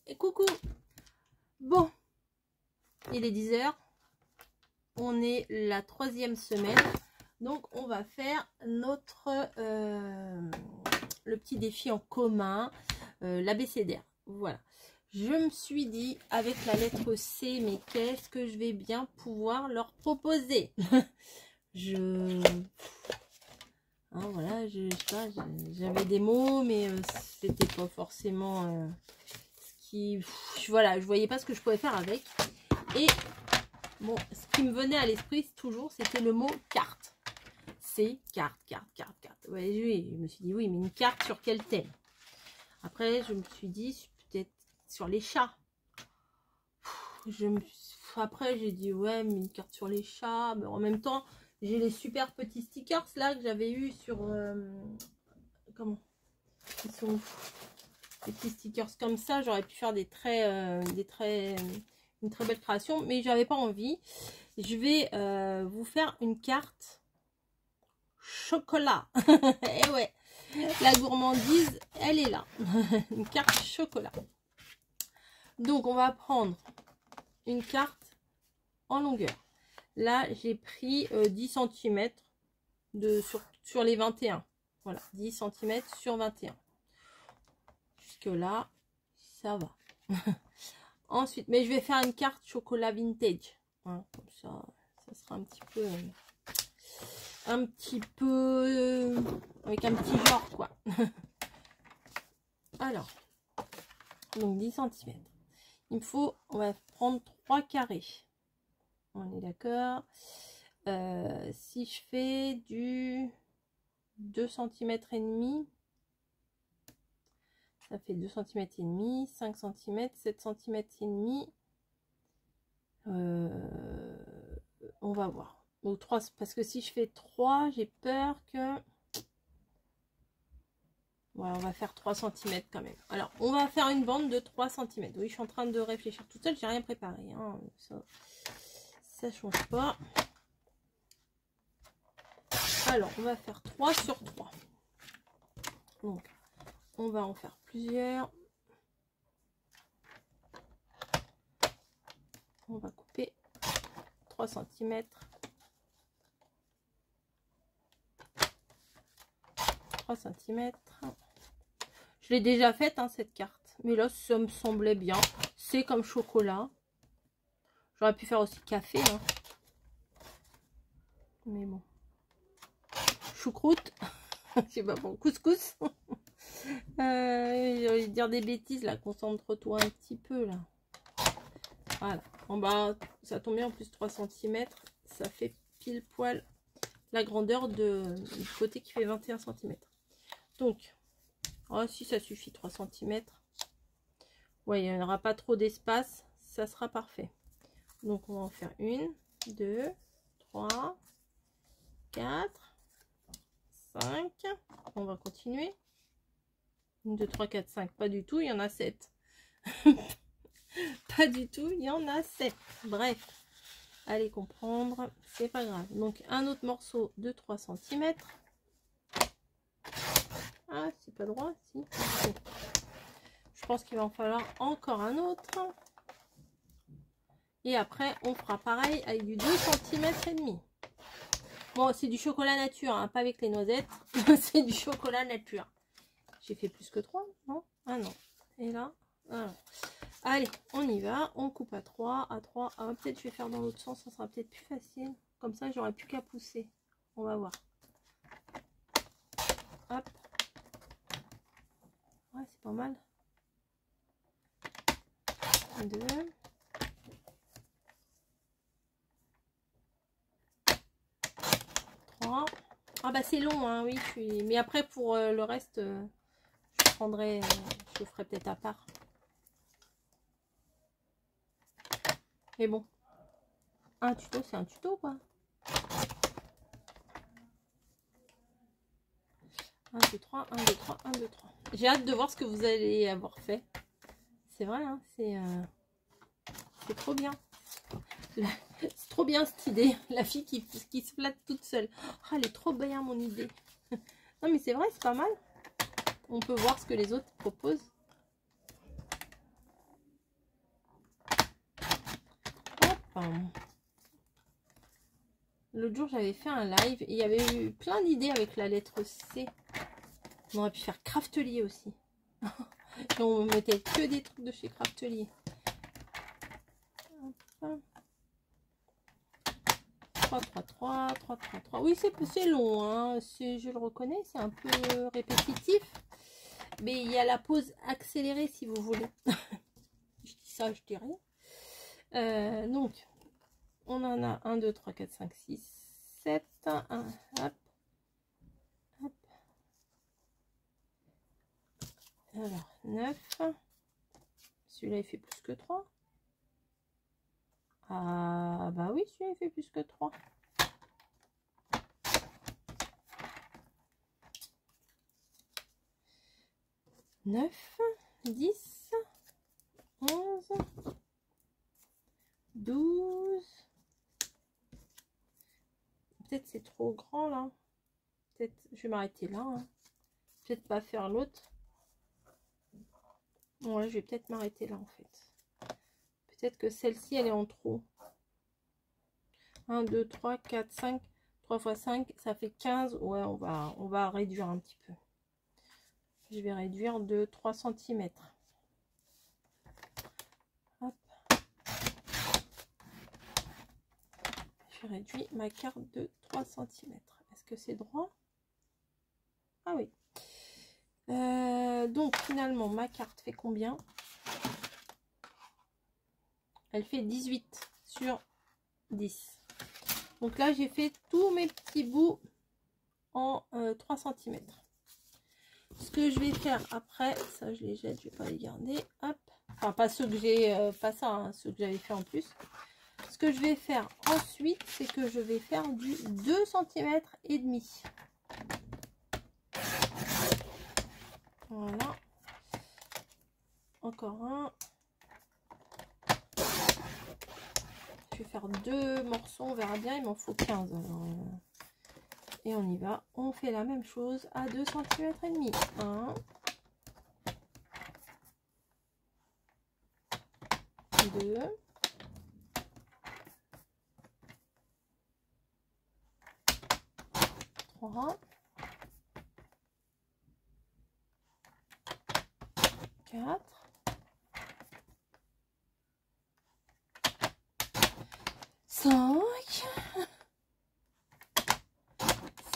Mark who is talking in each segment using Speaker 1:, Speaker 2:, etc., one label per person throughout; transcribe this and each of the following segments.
Speaker 1: Et coucou. Bon, il est 10 h. On est la 3e semaine. Donc, on va faire notre le petit défi en commun, l'abécédaire. Voilà. Je me suis dit, avec la lettre C, mais qu'est-ce que je vais bien pouvoir leur proposer? Voilà, je sais pas, j'avais des mots, mais c'était pas forcément ce qui... Voilà, je voyais pas ce que je pouvais faire avec. Et bon, ce qui me venait à l'esprit toujours, c'était le mot carte. C'est carte. Ouais, je me suis dit, oui, mais une carte sur quel thème? Après, je me suis dit, peut-être sur les chats. Après, j'ai dit, ouais, mais une carte sur les chats. Mais en même temps, j'ai les super petits stickers là que j'avais eu sur... comment ils sont... Des petits stickers comme ça. J'aurais pu faire une très belle création, mais j'avais pas envie. Je vais vous faire une carte chocolat. Et ouais, la gourmandise, elle est là. Une carte chocolat. Donc, on va prendre une carte en longueur. Là, j'ai pris 10 cm sur les 21. Voilà, 10 cm sur 21. Jusque là, ça va. Ensuite, mais je vais faire une carte chocolat vintage. Hein, comme ça sera un petit peu avec un petit genre, quoi. Alors, donc 10 cm. Il me faut, on va prendre 3 carrés. On est d'accord. Si je fais du 2 cm et demi, ça fait 2 cm et demi, 5 cm, 7 cm et demi. On va voir. Ou 3, parce que si je fais 3, j'ai peur que... Ouais, on va faire 3 cm quand même. Alors, on va faire une bande de 3 cm. Oui, je suis en train de réfléchir toute seule, j'ai rien préparé. Hein. Ça change pas. Alors, on va faire 3 sur 3. Donc, on va en faire plusieurs. On va couper 3 cm. 3 cm. Je l'ai déjà faite, hein, cette carte. Mais là, ça me semblait bien. C'est comme chocolat. J'aurais pu faire aussi café. Hein. Mais bon. Choucroute. Je sais pas bon. Couscous. J'ai envie de dire des bêtises là. Concentre-toi un petit peu là. Voilà. En bas, ça tombe bien en plus 3 cm. Ça fait pile poil la grandeur du côté qui fait 21 cm. Donc, oh, si ça suffit 3 cm. Ouais, il n'y aura pas trop d'espace. Ça sera parfait. Donc, on va en faire 1, 2, 3, 4, 5. On va continuer. 1, 2, 3, 4, 5. Pas du tout, il y en a 7. Pas du tout, il y en a 7. Bref, allez comprendre, c'est pas grave. Donc, un autre morceau de 3 cm. Ah, c'est pas droit, si. Je pense qu'il va en falloir encore un autre. Et après, on fera pareil avec du 2 cm et demi. Bon, c'est du chocolat nature, hein, pas avec les noisettes. C'est du chocolat nature. J'ai fait plus que 3, non? Ah non. Et là, voilà. Allez, on y va. On coupe à 3, à 3. Ah, peut-être je vais faire dans l'autre sens, ça sera peut-être plus facile. Comme ça, j'aurai plus qu'à pousser. On va voir. Hop. Ouais, c'est pas mal. 2. 3. Ah bah c'est long, hein, oui. Mais après, pour le reste, je prendrai... je le ferai peut-être à part. Mais bon. Un tuto, c'est un tuto, quoi. 1, 2, 3, 1, 2, 3, 1, 2, 3. J'ai hâte de voir ce que vous allez avoir fait. C'est vrai, hein, c'est trop bien. C'est trop bien cette idée. La fille qui se flatte toute seule. Oh, elle est trop bien, mon idée. Non, mais c'est vrai, c'est pas mal. On peut voir ce que les autres proposent. Enfin, l'autre jour, j'avais fait un live et il y avait eu plein d'idées avec la lettre C. On aurait pu faire Craftelier aussi. Et on mettait que des trucs de chez Craftelier. 3, 3, 3, 3, 3, 3. Oui, c'est long, hein. Je le reconnais, c'est un peu répétitif. Mais il y a la pause accélérée si vous voulez. Je dis ça, je dis rien. Donc, on en a 1, 2, 3, 4, 5, 6, 7. 1, hop. Hop. Alors, 9. Celui-là, il fait plus que 3. Ah, bah oui, celui-là, il fait plus que 3. Neuf, 10, 11, 12. Peut-être c'est trop grand là. Peut-être je vais m'arrêter là. Hein. Peut-être pas faire l'autre. Ouais, je vais peut-être m'arrêter là en fait. Peut-être que celle-ci elle est en trop. 1, 2, 3, 4, 5. 3 fois 5, ça fait 15. Ouais, on va réduire un petit peu. Je vais réduire de 3 cm. Hop. Je réduis ma carte de 3 cm. Est-ce que c'est droit? Ah oui. Donc finalement, ma carte fait combien? Elle fait 18 sur 10. Donc là, j'ai fait tous mes petits bouts en 3 cm. Ce que je vais faire après, ça je les jette, je vais pas les garder. Hop. Enfin, pas ceux que j'ai, pas ça, hein, ceux que j'avais fait en plus. Ce que je vais faire ensuite, c'est que je vais faire du 2 cm et demi. Voilà. Encore un. Je vais faire 2 morceaux, on verra bien, il m'en faut 15. Alors, et on y va. On fait la même chose à 2 cm et demi. 1. 2. 3. 4. 5.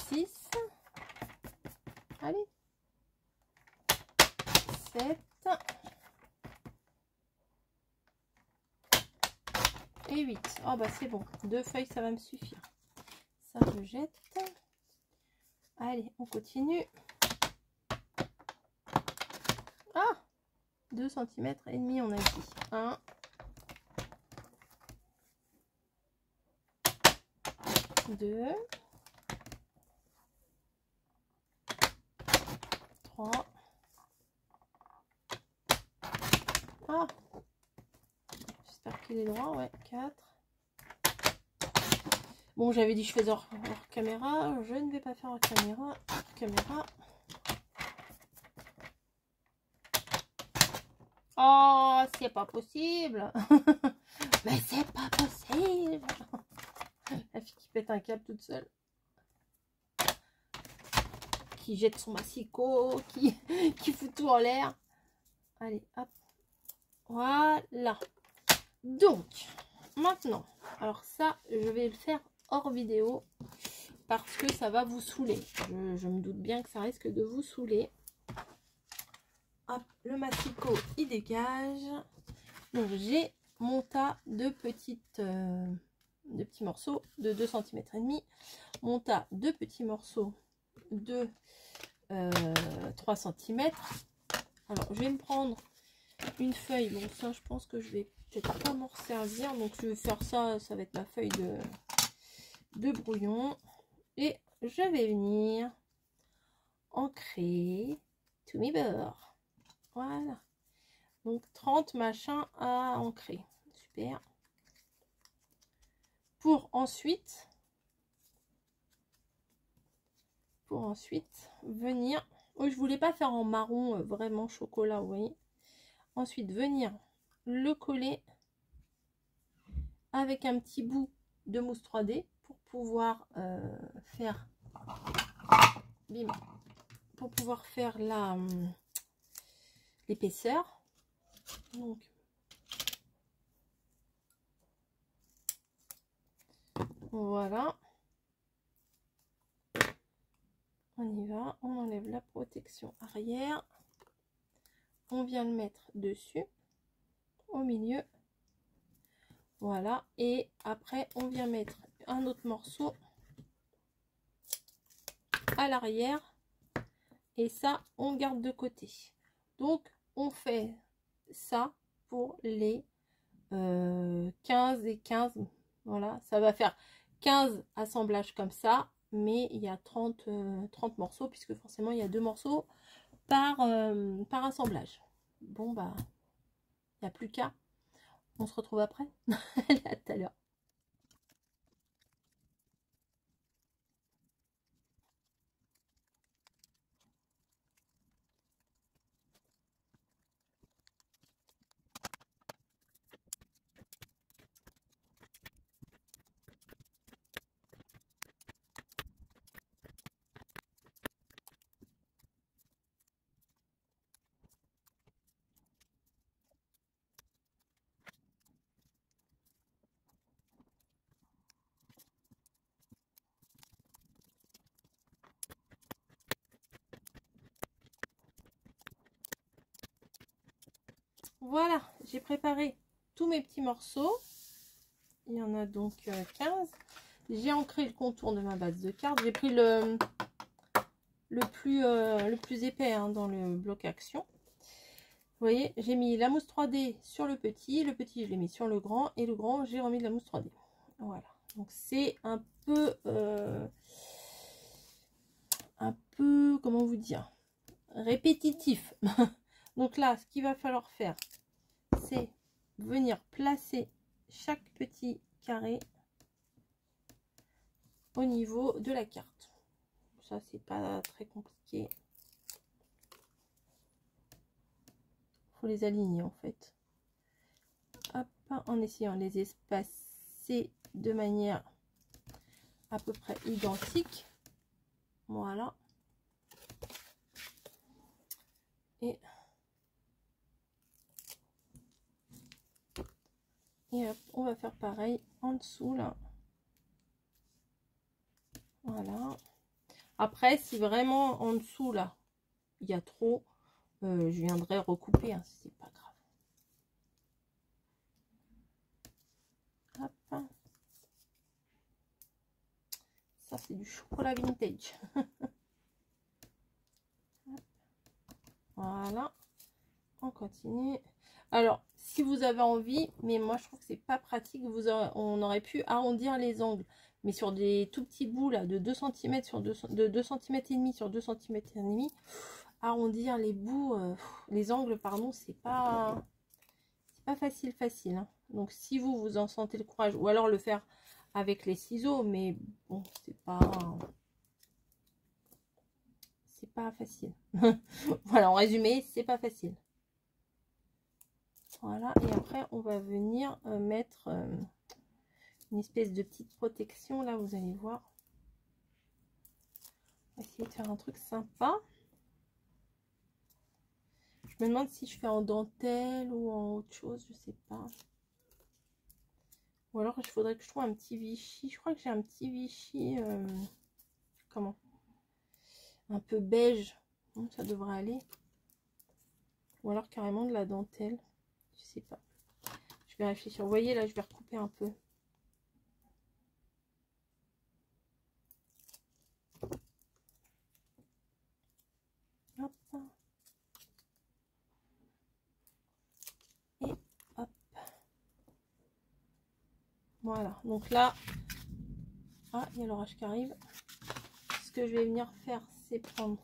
Speaker 1: 6. Allez. 7. Et 8. Oh bah c'est bon. 2 feuilles, ça va me suffire. Ça, je jette. Allez, on continue. Ah, 2 cm et demi, on a dit. 1. 2. 3. Ah, j'espère qu'il est droit. Ouais, 4. Bon, j'avais dit je faisais hors caméra. Je ne vais pas faire hors caméra. Oh, c'est pas possible. Mais c'est pas possible. La fille qui pète un câble toute seule. Qui jette son massicot. Qui fout tout en l'air. Allez, hop. Voilà. Donc, maintenant. Alors ça, je vais le faire hors vidéo. Parce que ça va vous saouler. Je me doute bien que ça risque de vous saouler. Hop, le massicot, il dégage. Donc, j'ai mon tas de petits morceaux de 2 cm et demi. Mon tas de petits morceaux de 3 cm. Alors, je vais me prendre une feuille. Bon, ça, je pense que je vais peut-être pas m'en servir. Donc, je vais faire ça. Ça va être ma feuille de brouillon. Et je vais venir ancrer tous mes bords. Voilà. Donc 30 machins à ancrer. Super. Pour ensuite venir. Oh, je voulais pas faire en marron vraiment chocolat, vous voyez. Ensuite venir le coller avec un petit bout de mousse 3D pour pouvoir faire bim, pour pouvoir faire la l'épaisseur. Donc voilà, on y va, on enlève la protection arrière, on vient le mettre dessus, au milieu, voilà, et après on vient mettre un autre morceau à l'arrière, et ça on garde de côté. Donc on fait ça pour les 15 et 15, voilà, ça va faire 15 assemblages comme ça, mais il y a 30 morceaux, puisque forcément il y a 2 morceaux par assemblage. Bon bah, il n'y a plus qu'à, on se retrouve après. Allez, à tout à l'heure. Voilà, j'ai préparé tous mes petits morceaux. Il y en a donc 15. J'ai ancré le contour de ma base de cartes. J'ai pris le plus épais hein, dans le bloc action. Vous voyez, j'ai mis la mousse 3D sur le petit je l'ai mis sur le grand, et le grand j'ai remis de la mousse 3D. Voilà, donc c'est un peu comment vous dire, répétitif. Donc là, ce qu'il va falloir faire, c'est venir placer chaque petit carré au niveau de la carte. Ça, c'est pas très compliqué. Faut les aligner en fait. Hop, en essayant de les espacer de manière à peu près identique. Voilà. Et hop, on va faire pareil en dessous là. Voilà. Après, si vraiment en dessous là, il y a trop, je viendrai recouper, hein, c'est pas grave. Hop. Ça, c'est du chocolat vintage. Voilà. On continue. Alors, si vous avez envie, mais moi je trouve que c'est pas pratique, on aurait pu arrondir les angles. Mais sur des tout petits bouts là, de 2 cm sur 2 cm et demi sur 2 cm et demi, arrondir les bouts, les angles, pardon, c'est pas facile hein. Donc si vous en sentez le courage, ou alors le faire avec les ciseaux, mais bon, c'est pas facile. Voilà, en résumé, c'est pas facile. Voilà, et après on va venir mettre une espèce de petite protection là, vous allez voir. On va essayer de faire un truc sympa. Je me demande si je fais en dentelle ou en autre chose, je sais pas. Ou alors il faudrait que je trouve un petit Vichy. Je crois que j'ai un petit Vichy comment, un peu beige. Donc, ça devrait aller. Ou alors carrément de la dentelle. Je sais pas. Je vais réfléchir. Vous voyez là, je vais recouper un peu. Hop. Et hop. Voilà. Donc là, ah, il y a l'orage qui arrive. Ce que je vais venir faire, c'est prendre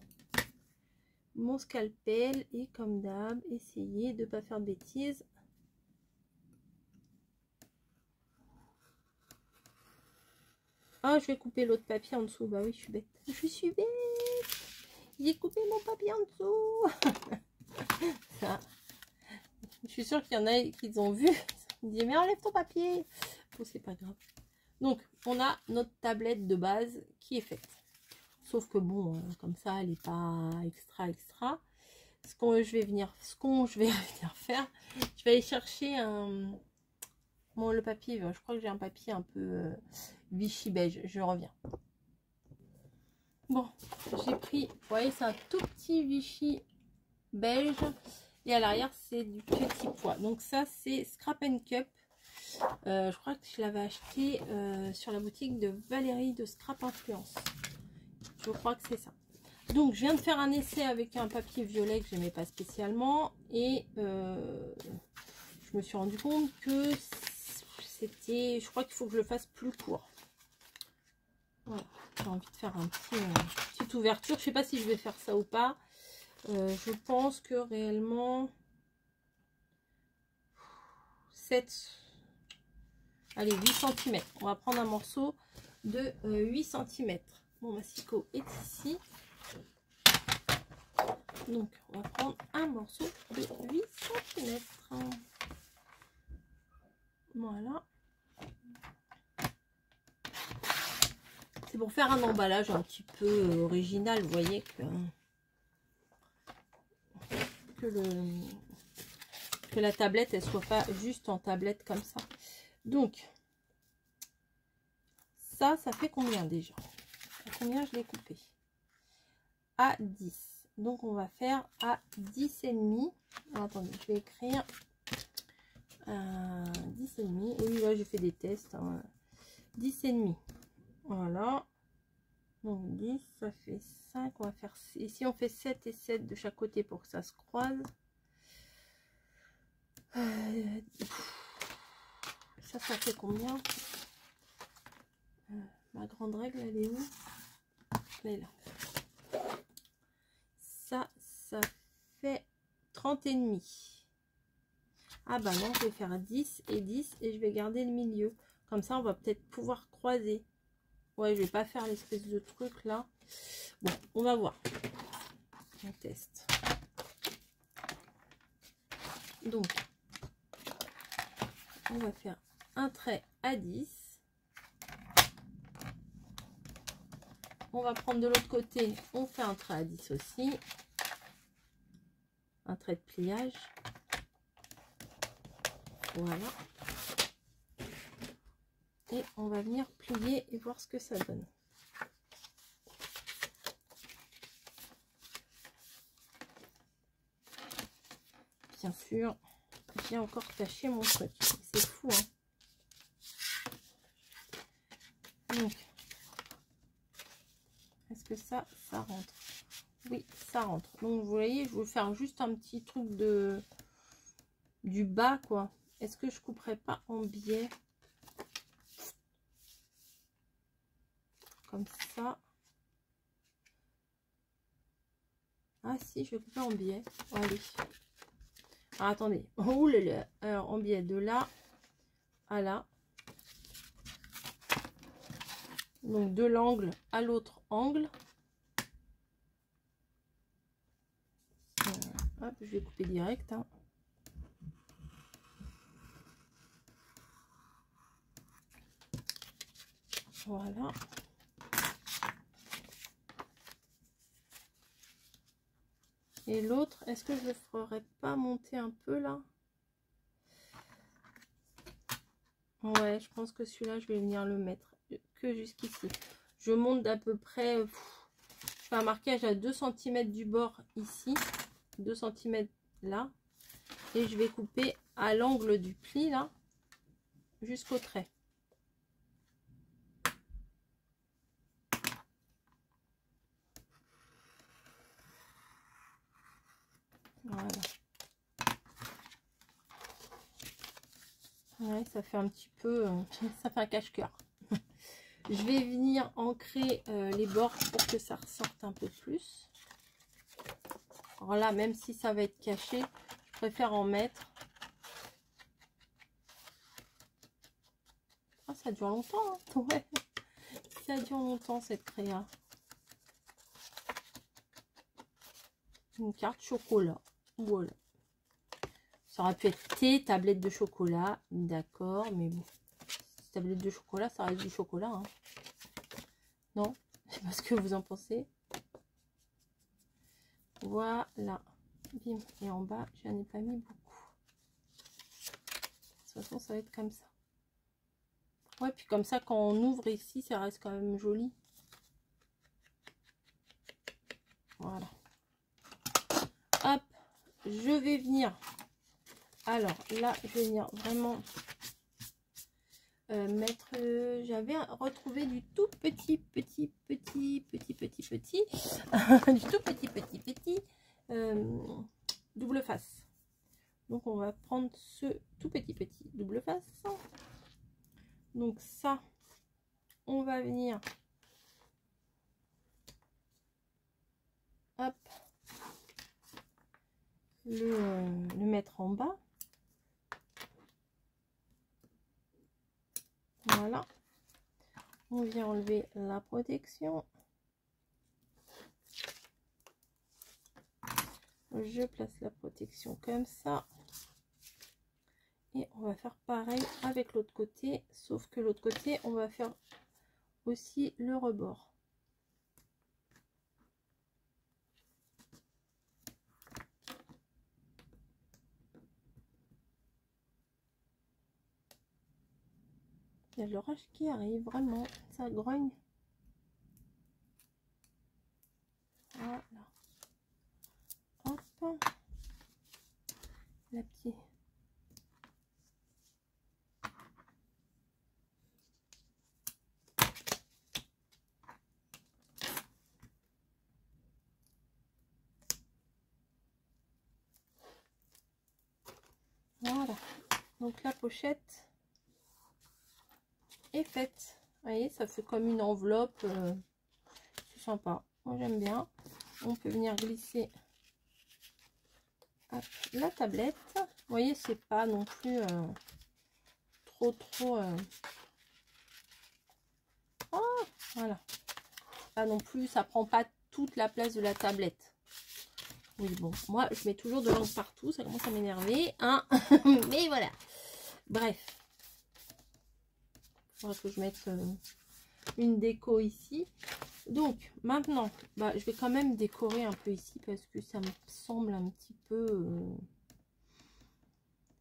Speaker 1: mon scalpel et comme d'hab, essayer de ne pas faire de bêtises. Ah, je vais couper l'autre papier en dessous. Bah oui, je suis bête. Je suis bête. J'ai coupé mon papier en dessous. Ça. Je suis sûre qu'il y en a qui ont vu. Ils me disent, mais enlève ton papier. Oh, c'est pas grave. Donc, on a notre tablette de base qui est faite. Sauf que bon, comme ça, elle n'est pas extra. Ce que je vais venir faire, je vais aller chercher le papier. Je crois que j'ai un papier un peu Vichy beige. Je reviens. Bon, j'ai pris, vous voyez, c'est un tout petit Vichy beige. Et à l'arrière, c'est du petit pois. Donc ça, c'est Scrap and Cup. Je crois que je l'avais acheté sur la boutique de Valérie de Scrap Influence. Je crois que c'est ça. Donc je viens de faire un essai avec un papier violet que j'aimais pas spécialement. Et je me suis rendu compte que c'était... Je crois qu'il faut que je le fasse plus court. Voilà. J'ai envie de faire une petite ouverture. Je sais pas si je vais faire ça ou pas. Je pense que réellement... 7... Allez, 8 cm. On va prendre un morceau de 8 cm. Mon massicot est ici. Donc, on va prendre un morceau de 8 cm. Voilà. C'est pour faire un emballage un petit peu original. Vous voyez que la tablette, elle soit pas juste en tablette comme ça. Donc, ça fait combien déjà? À combien je l'ai coupé? À 10. Donc, on va faire à 10,5. Attendez, je vais écrire 10,5. Oui, là, j'ai fait des tests. Hein. 10,5. Voilà. Donc, 10, ça fait 5. On va faire... Ici, on fait 7 et 7 de chaque côté pour que ça se croise. Ça fait combien? Ma grande règle, elle est où? Elle est là. Ça fait 30,5. Ah bah non, je vais faire 10 et 10 et je vais garder le milieu. Comme ça, on va peut-être pouvoir croiser. Ouais, je vais pas faire l'espèce de truc là. Bon, on va voir. On teste. Donc, on va faire un trait à 10. On va prendre de l'autre côté, on fait un trait à 10 aussi. Un trait de pliage. Voilà. Et on va venir plier et voir ce que ça donne. Bien sûr, j'ai encore taché mon truc. C'est fou, hein. Donc, est-ce que ça rentre? Oui, ça rentre. Donc, vous voyez, je vais faire juste un petit truc du bas, quoi. Est-ce que je couperais pas en biais? Comme ça. Ah si, je vais couper en biais. Allez. Alors, attendez. Oh là là. Alors, en biais de là à là. Donc, de l'angle à l'autre angle. Hop, je vais couper direct. Hein. Voilà. Et l'autre, est-ce que je ne le ferais pas monter un peu là? Ouais, je pense que celui-là, je vais venir le mettre que jusqu'ici. Je monte d'à peu près... je fais un marquage à 2 cm du bord ici. 2 cm là. Et je vais couper à l'angle du pli là. Jusqu'au trait. Voilà. Ouais, ça fait un petit peu... ça fait un cache-cœur. Je vais venir ancrer les bords pour que ça ressorte un peu plus. Alors là, même si ça va être caché, je préfère en mettre. Ah, ça dure longtemps, hein. Ouais. Ça dure longtemps cette créa. Une carte chocolat. Voilà. Ça aurait pu être thé, tablette de chocolat. D'accord, mais bon. petite tablette de chocolat, ça reste du chocolat. Hein. Non? Je sais pas ce que vous en pensez. Voilà. Bim. Et en bas, je n'en ai pas mis beaucoup. De toute façon, ça va être comme ça. Ouais, puis comme ça, quand on ouvre ici, ça reste quand même joli. Voilà. Hop, je vais venir. Alors là, je vais venir vraiment mettre... J'avais retrouvé du tout petit, du tout petit, double face. Donc on va prendre ce tout petit double face. Donc ça, on va venir, hop, le mettre en bas. Voilà. On vient enlever la protection. Je place la protection comme ça. Et on va faire pareil avec l'autre côté. Sauf que l'autre côté, on va faire aussi le rebord. Il y a l'orage qui arrive, vraiment, ça grogne. Voilà. Hop. La petite. Voilà. Donc la pochette est faite. Vous voyez, ça fait comme une enveloppe. C'est sympa. Moi j'aime bien. On peut venir glisser la tablette. Vous voyez, c'est pas non plus trop. Oh, voilà. Pas non plus, ça prend pas toute la place de la tablette. Oui, bon, moi je mets toujours de l'encre partout, ça commence à m'énerver, hein. Mais voilà. Bref. Il faudra que je mette une déco ici. Donc maintenant, bah, je vais quand même décorer un peu ici parce que ça me semble un petit peu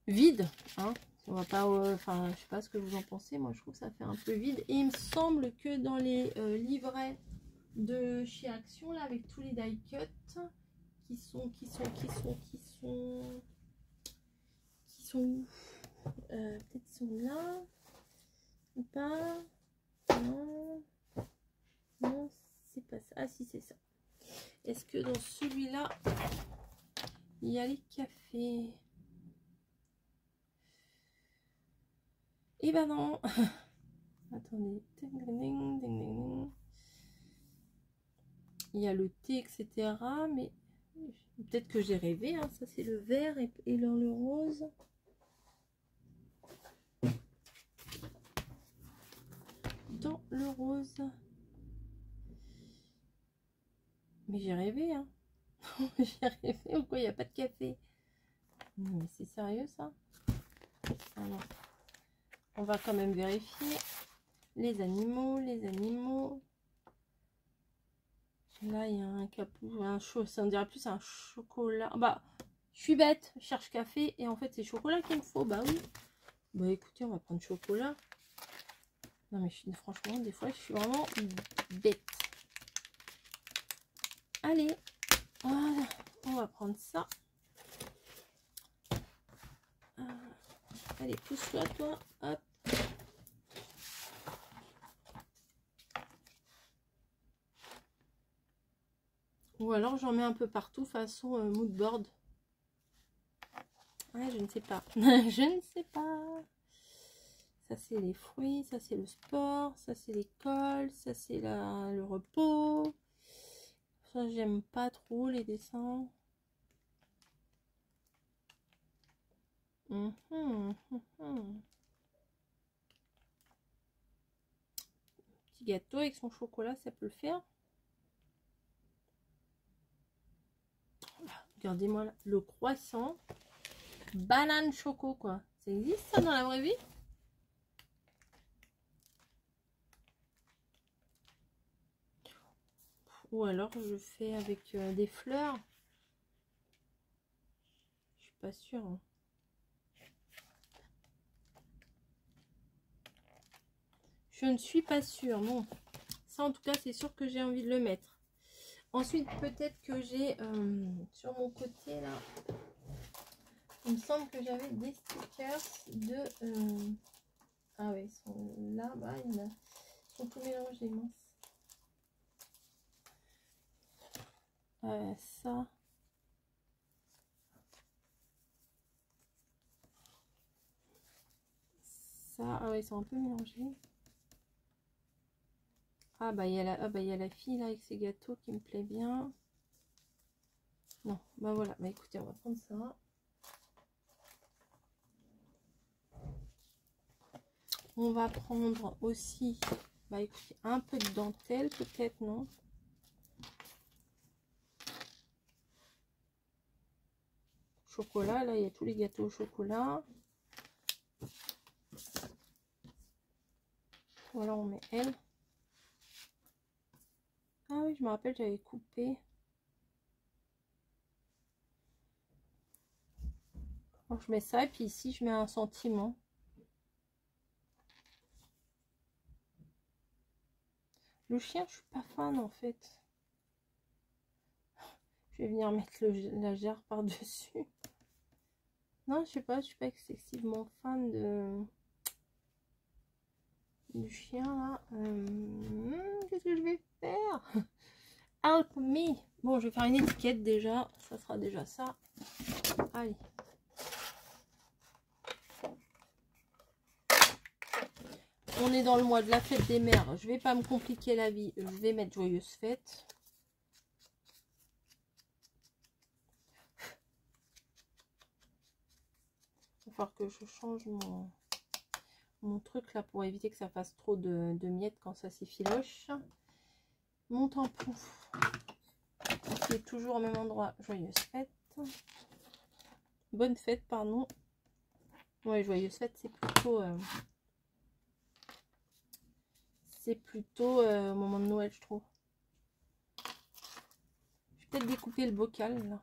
Speaker 1: vide, hein. On va pas, enfin, je sais pas ce que vous en pensez. Moi, je trouve que ça fait un peu vide. Et il me semble que dans les livrets de chez Action, là, avec tous les die cuts qui sont peut-être ils sont là ou pas. Non, non, c'est pas ça. Ah si, c'est ça. Est-ce que dans celui-là il y a les cafés? Eh ben non. Attendez. Il y a le thé, etc. Mais peut-être que j'ai rêvé, hein. Ça c'est le vert et le rose. Dans le rose. Mais j'ai rêvé, hein. J'ai rêvé ou quoi? Il n'y a pas de café. Mais c'est sérieux ça? Alors, on va quand même vérifier. Les animaux. Là, il y a un capou, ça me dirait plus un chocolat. Bah, je suis bête, je cherche café et en fait, c'est chocolat qu'il me faut. Bah oui. Bah écoutez, on va prendre chocolat. Non, mais franchement, des fois, je suis vraiment bête. Allez, voilà, on va prendre ça. Allez, pousse-toi, toi. Hop. Ou alors j'en mets un peu partout façon mood board. Ouais, je ne sais pas. Je ne sais pas. Ça c'est les fruits, ça c'est le sport, ça c'est l'école, ça c'est le repos. Ça j'aime pas trop les dessins. Petit gâteau avec son chocolat, ça peut le faire. Regardez-moi là, le croissant banane choco quoi. Ça existe ça dans la vraie vie? Ou alors je fais avec des fleurs. Je suis pas sûre. Hein. Je ne suis pas sûre, non. Ça, en tout cas, c'est sûr que j'ai envie de le mettre. Ensuite, peut-être que j'ai sur mon côté, là, il me semble que j'avais des stickers de... Ah oui, ils sont là, bas, ils sont tout mélangés, mince. Ça... Ça, ah ouais, ils sont un peu mélangés. Ah bah il y a la fille là avec ses gâteaux qui me plaît bien. Non, bah voilà, bah écoutez, on va prendre ça. On va prendre aussi, bah écoutez, un peu de dentelle peut-être, non? Chocolat, là il y a tous les gâteaux au chocolat. Voilà, on met elle. Ah oui, je me rappelle, j'avais coupé. Alors, je mets ça et puis ici je mets un sentiment. Le chien, je suis pas fan en fait. Je vais venir mettre la jarre par-dessus. Non, je sais pas, je suis pas excessivement fan du chien là. Qu'est-ce que je vais faire? Help me. Bon, je vais faire une étiquette déjà. Ça sera déjà ça. Allez. On est dans le mois de la fête des mères. Je vais pas me compliquer la vie. Je vais mettre joyeuse fête. Il va falloir que je change mon truc là pour éviter que ça fasse trop de miettes quand ça s'effiloche. Mon tampon qui est toujours au même endroit. Joyeuse fête. Bonne fête, pardon. Ouais, joyeuse fête, c'est plutôt... au moment de Noël, je trouve. Je vais peut-être découper le bocal, là.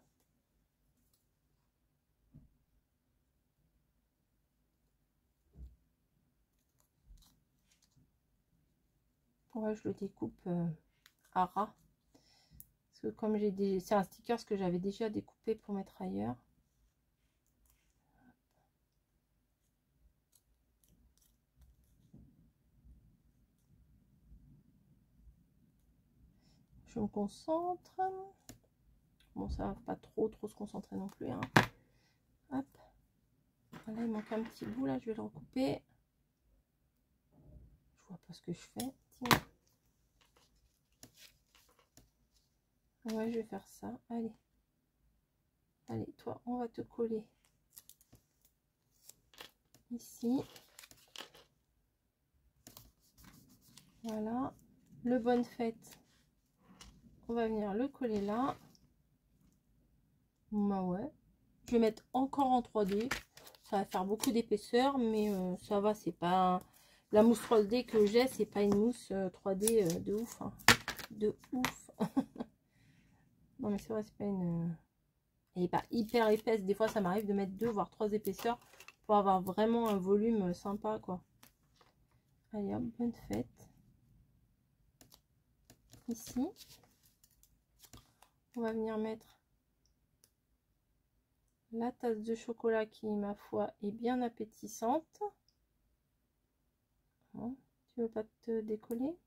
Speaker 1: Ouais, je le découpe à ras. Parce que comme j'ai des... C'est un sticker que j'avais déjà découpé pour mettre ailleurs. Je me concentre. Bon, ça va pas trop se concentrer non plus. Hein. Hop. Voilà, il manque un petit bout là, je vais le recouper. Je vois pas ce que je fais. Tiens. Ouais, je vais faire ça. Allez. Allez, toi, on va te coller ici. Voilà. Le bonne fête. On va venir le coller là. Bah ouais. Je vais mettre encore en 3D. Ça va faire beaucoup d'épaisseur, mais ça va, c'est pas... La mousse 3D que j'ai, c'est pas une mousse 3D de ouf. Hein. De ouf. Non, mais c'est vrai, c'est pas une... Elle n'est pas hyper épaisse. Des fois, ça m'arrive de mettre 2 voire 3 épaisseurs pour avoir vraiment un volume sympa, quoi. Allez, hop, bonne fête. Ici. On va venir mettre la tasse de chocolat qui, ma foi, est bien appétissante. Bon, tu veux pas te décoller?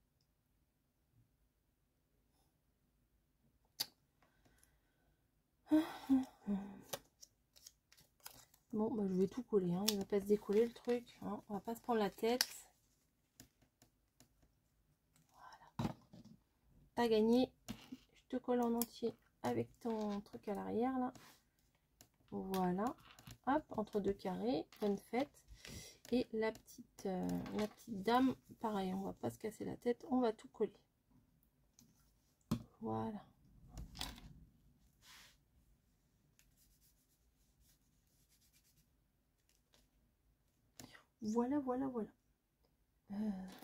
Speaker 1: Bon, bah, je vais tout coller. Hein. Il va pas se décoller le truc. Hein. On va pas se prendre la tête. Voilà. T'as gagné. Je te colle en entier avec ton truc à l'arrière là. Voilà. Hop, entre deux carrés. Bonne fête. Et la petite dame, pareil, on va pas se casser la tête. On va tout coller. Voilà. Voilà, voilà, voilà.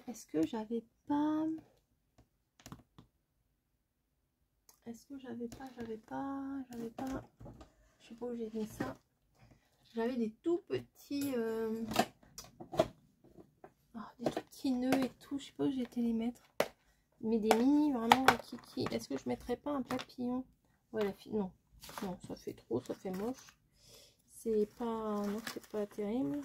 Speaker 1: Est-ce que j'avais pas... Est-ce que j'avais pas, je sais pas où j'ai mis ça. J'avais des tout petits, des tout petits nœuds et tout. Je sais pas où j'ai été les mettre. Mais des mini vraiment kiki. Est-ce que je mettrais pas un papillon? Ouais, non, non, ça fait trop, ça fait moche. C'est pas, non, c'est pas terrible.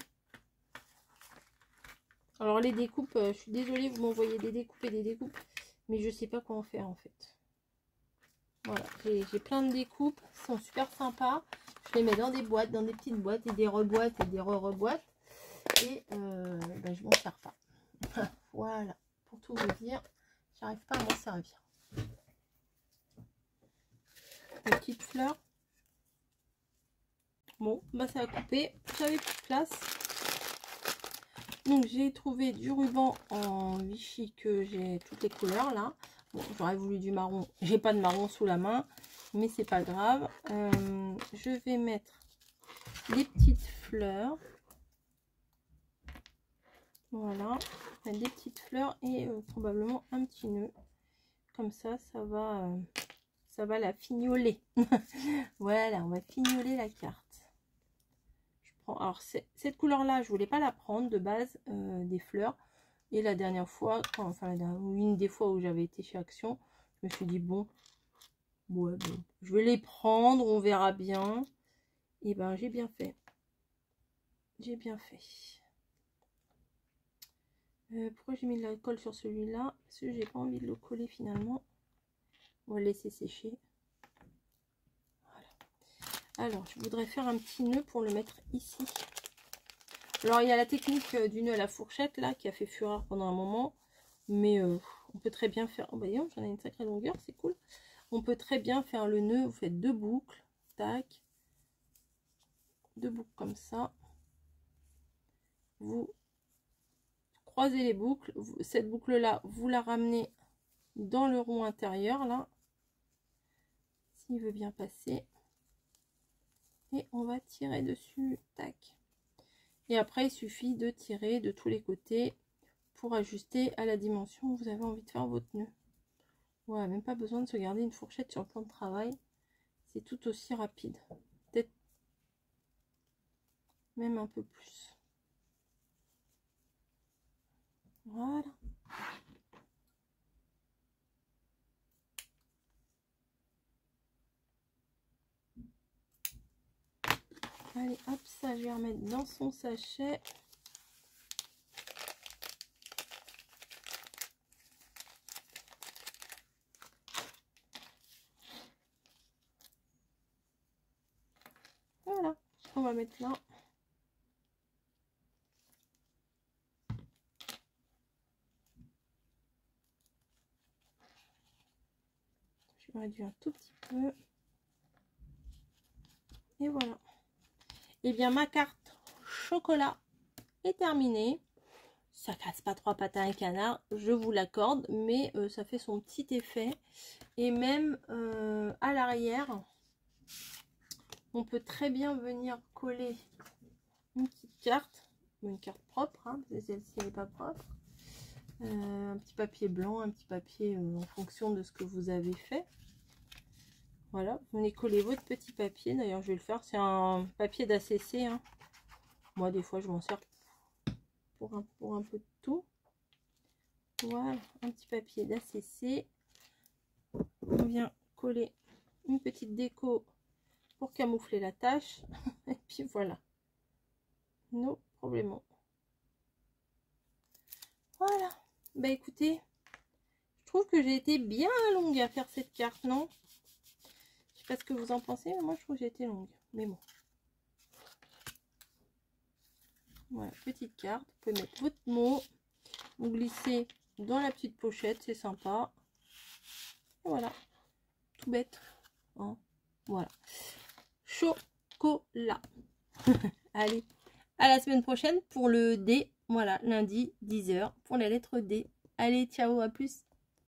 Speaker 1: Alors les découpes, je suis désolée, vous m'envoyez des découpes et des découpes, mais je sais pas quoi en faire en fait. Voilà, j'ai plein de découpes, elles sont super sympas. Je les mets dans des boîtes, dans des petites boîtes et des reboîtes et des re-reboîtes. Et ben, je m'en sers pas. Voilà, pour tout vous dire, j'arrive pas à m'en servir. Des petites fleurs. Bon, bah ça a coupé, j'avais plus de place. Donc j'ai trouvé du ruban en Vichy que j'ai toutes les couleurs là. Bon, j'aurais voulu du marron, j'ai pas de marron sous la main, mais c'est pas grave. Je vais mettre des petites fleurs. Voilà, des petites fleurs et probablement un petit nœud. Comme ça, ça va la fignoler. Voilà, on va fignoler la carte. Alors cette couleur là je voulais pas la prendre de base, des fleurs, et la dernière fois une des fois où j'avais été chez Action, je me suis dit bon, ouais, bon je vais les prendre, on verra bien. Et ben j'ai bien fait, pourquoi j'ai mis de la colle sur celui-là? Parce que j'ai pas envie de le coller finalement. On va le laisser sécher. Voilà. Alors je voudrais faire un petit nœud pour le mettre ici. Alors il y a la technique du nœud à la fourchette là qui a fait fureur pendant un moment, mais on peut très bien faire, oh bah voyons, j'en ai une sacrée longueur, c'est cool. On peut très bien faire le nœud, vous faites 2 boucles, tac, 2 boucles comme ça, vous croisez les boucles, cette boucle là vous la ramenez dans le rond intérieur là, s'il veut bien passer, et on va tirer dessus, tac. Et après, il suffit de tirer de tous les côtés pour ajuster à la dimension où vous avez envie de faire votre nœud. Voilà, même pas besoin de se garder une fourchette sur le plan de travail. C'est tout aussi rapide. Peut-être même un peu plus. Voilà. Allez, hop, ça, je vais remettre dans son sachet. Voilà, on va mettre là. Je vais réduire un tout petit peu. Et voilà. Et bien, ma carte chocolat est terminée. Ça casse pas 3 pattes à un canard, je vous l'accorde, mais ça fait son petit effet. Et même à l'arrière, on peut très bien venir coller une petite carte, une carte propre, hein, parce que celle-ci n'est pas propre. Un petit papier blanc, un petit papier en fonction de ce que vous avez fait. Voilà, vous venez coller votre petit papier. D'ailleurs, je vais le faire, c'est un papier d'ACC. Hein. Moi, des fois, je m'en sers pour un peu de tout. Voilà, un petit papier d'ACC. On vient coller une petite déco pour camoufler la tâche. Et puis voilà. No problemo. Voilà. Bah écoutez, je trouve que j'ai été bien longue à faire cette carte, non? Je sais pas ce que vous en pensez, mais moi je trouve que j'ai été longue. Mais bon. Voilà, petite carte. Vous pouvez mettre votre mot. Vous glissez dans la petite pochette, c'est sympa. Et voilà. Tout bête. Hein, voilà. Chocolat. Allez, à la semaine prochaine pour le D. Voilà, lundi, 10 h pour la lettre D. Allez, ciao, à plus.